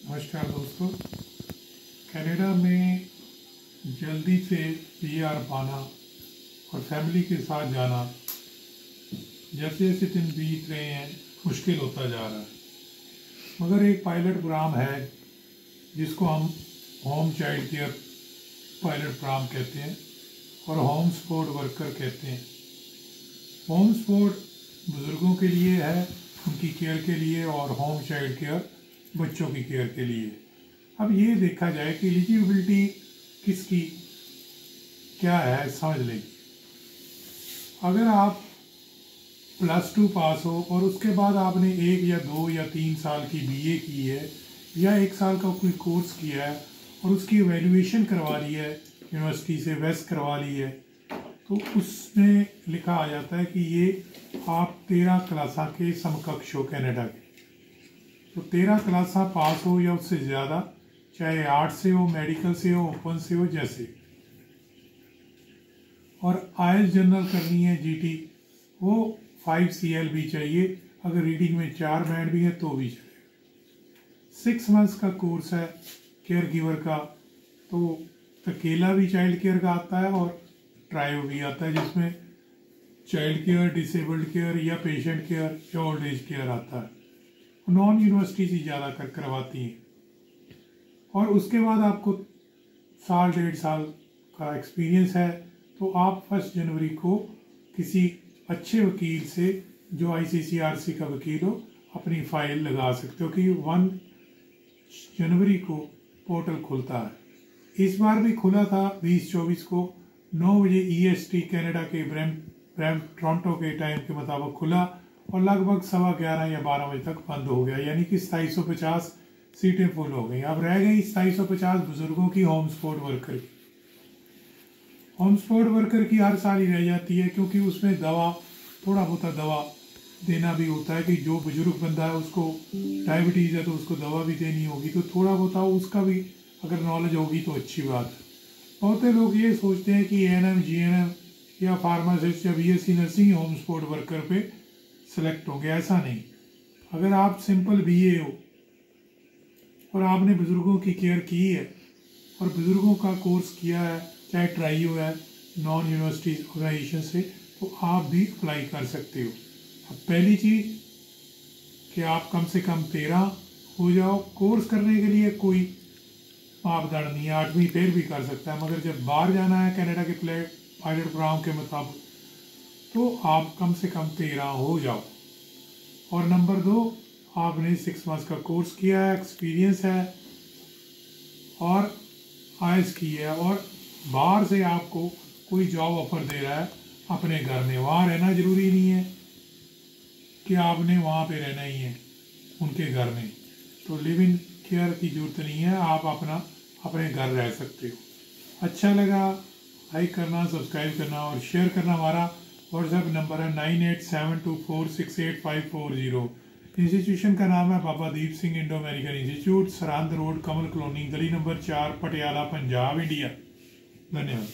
नमस्कार दोस्तों। कनाडा में जल्दी से पीआर पाना और फैमिली के साथ जाना जैसे जैसे दिन बीत रहे हैं मुश्किल होता जा रहा है, मगर एक पायलट प्रोग्राम है जिसको हम home child care pilot programme कहते हैं और होम सपोर्ट वर्कर कहते हैं। होम सपोर्ट बुज़ुर्गों के लिए है, उनकी केयर के लिए, और होम चाइल्ड केयर बच्चों की केयर के लिए। अब ये देखा जाए कि एलिजिबिलिटी किसकी क्या है, समझ लेंगे। अगर आप +2 पास हो और उसके बाद आपने 1 या 2 या 3 साल की बीए की है या 1 साल का कोई कोर्स किया है और उसकी एवेल्युएशन करवा ली है, यूनिवर्सिटी से वेस्ट करवा ली है, तो उसमें लिखा आ जाता है कि ये आप 13 क्लासा के समकक्ष हो कनाडा के। तो 13 क्लासा पास हो या उससे ज़्यादा, चाहे आर्ट से हो, मेडिकल से हो, ओपन से हो, जैसे। और IELTS जनरल करनी है जीटी, वो 5 CL भी चाहिए। अगर रीडिंग में 4 बैंड भी है तो भी चलेगा। 6 मंथ्स का कोर्स है केयर गिवर का, तो अकेला भी चाइल्ड केयर का आता है और ट्रायो भी आता है जिसमें चाइल्ड केयर, डिसेबल्ड केयर या पेशेंट केयर या ओल्ड एज केयर आता है। नॉन यूनिवर्सिटीज ही ज़्यादा करवाती हैं। और उसके बाद आपको 1.5 साल का एक्सपीरियंस है तो आप 1 जनवरी को किसी अच्छे वकील से, जो ICCRC का वकील हो, अपनी फाइल लगा सकते हो कि 1 जनवरी को पोर्टल खुलता है। इस बार भी खुला था 2024 को 9 बजे EST कनाडा के टोरंटो के टाइम के मुताबिक खुला और लगभग 11:15 या 12 बजे तक बंद हो गया, यानी कि 2750 सीटें फुल हो गई। अब रह गई 2750 बुजुर्गों की होम सपोर्ट वर्कर की। होम सपोर्ट वर्कर की हर साल ही रह जाती है, क्योंकि उसमें दवा, थोड़ा बहुत दवा देना भी होता है कि जो बुजुर्ग बंदा है उसको डायबिटीज़ है तो उसको दवा भी देनी होगी, तो थोड़ा बहुत उसका भी अगर नॉलेज होगी तो अच्छी बात है। बहुत से लोग ये सोचते हैं कि ANM, GNM या फार्मासिस्ट या BSc nursing home support worker पे सेलेक्ट होंगे, ऐसा नहीं। अगर आप सिंपल BA हो और आपने बुज़ुर्गों की केयर की है और बुज़ुर्गों का कोर्स किया है, चाहे ट्राइयो है नॉन यूनिवर्सिटी ऑर्गेनाइजेशन से, तो आप भी अप्लाई कर सकते हो। अब पहली चीज़ कि आप कम से कम 13 हो जाओ। कोर्स करने के लिए कोई मापदंड नहीं है, 8वीं फेल भी कर सकता है, मगर जब बाहर जाना है कनाडा के पायलट प्रोग्राम के मुताबिक तो आप कम से कम 13 हो जाओ। और नंबर 2, आपने 6 मंथ्स का कोर्स किया है, एक्सपीरियंस है और IELTS की है, और बाहर से आपको कोई जॉब ऑफर दे रहा है अपने घर में। वहाँ रहना ज़रूरी नहीं है कि आपने वहाँ पे रहना ही है उनके घर में, तो लिव इन केयर की ज़रूरत नहीं है, आप अपने घर रह सकते हो। अच्छा लगा लाइक करना, सब्सक्राइब करना और शेयर करना। हमारा व्हाट्सएप नंबर है 9872468540। इंस्टीट्यूशन का नाम है Baba Deep Singh Indo American institute, सरहद रोड, कमल कॉलोनी, गली नंबर 4, पटियाला, पंजाब, इंडिया। धन्यवाद।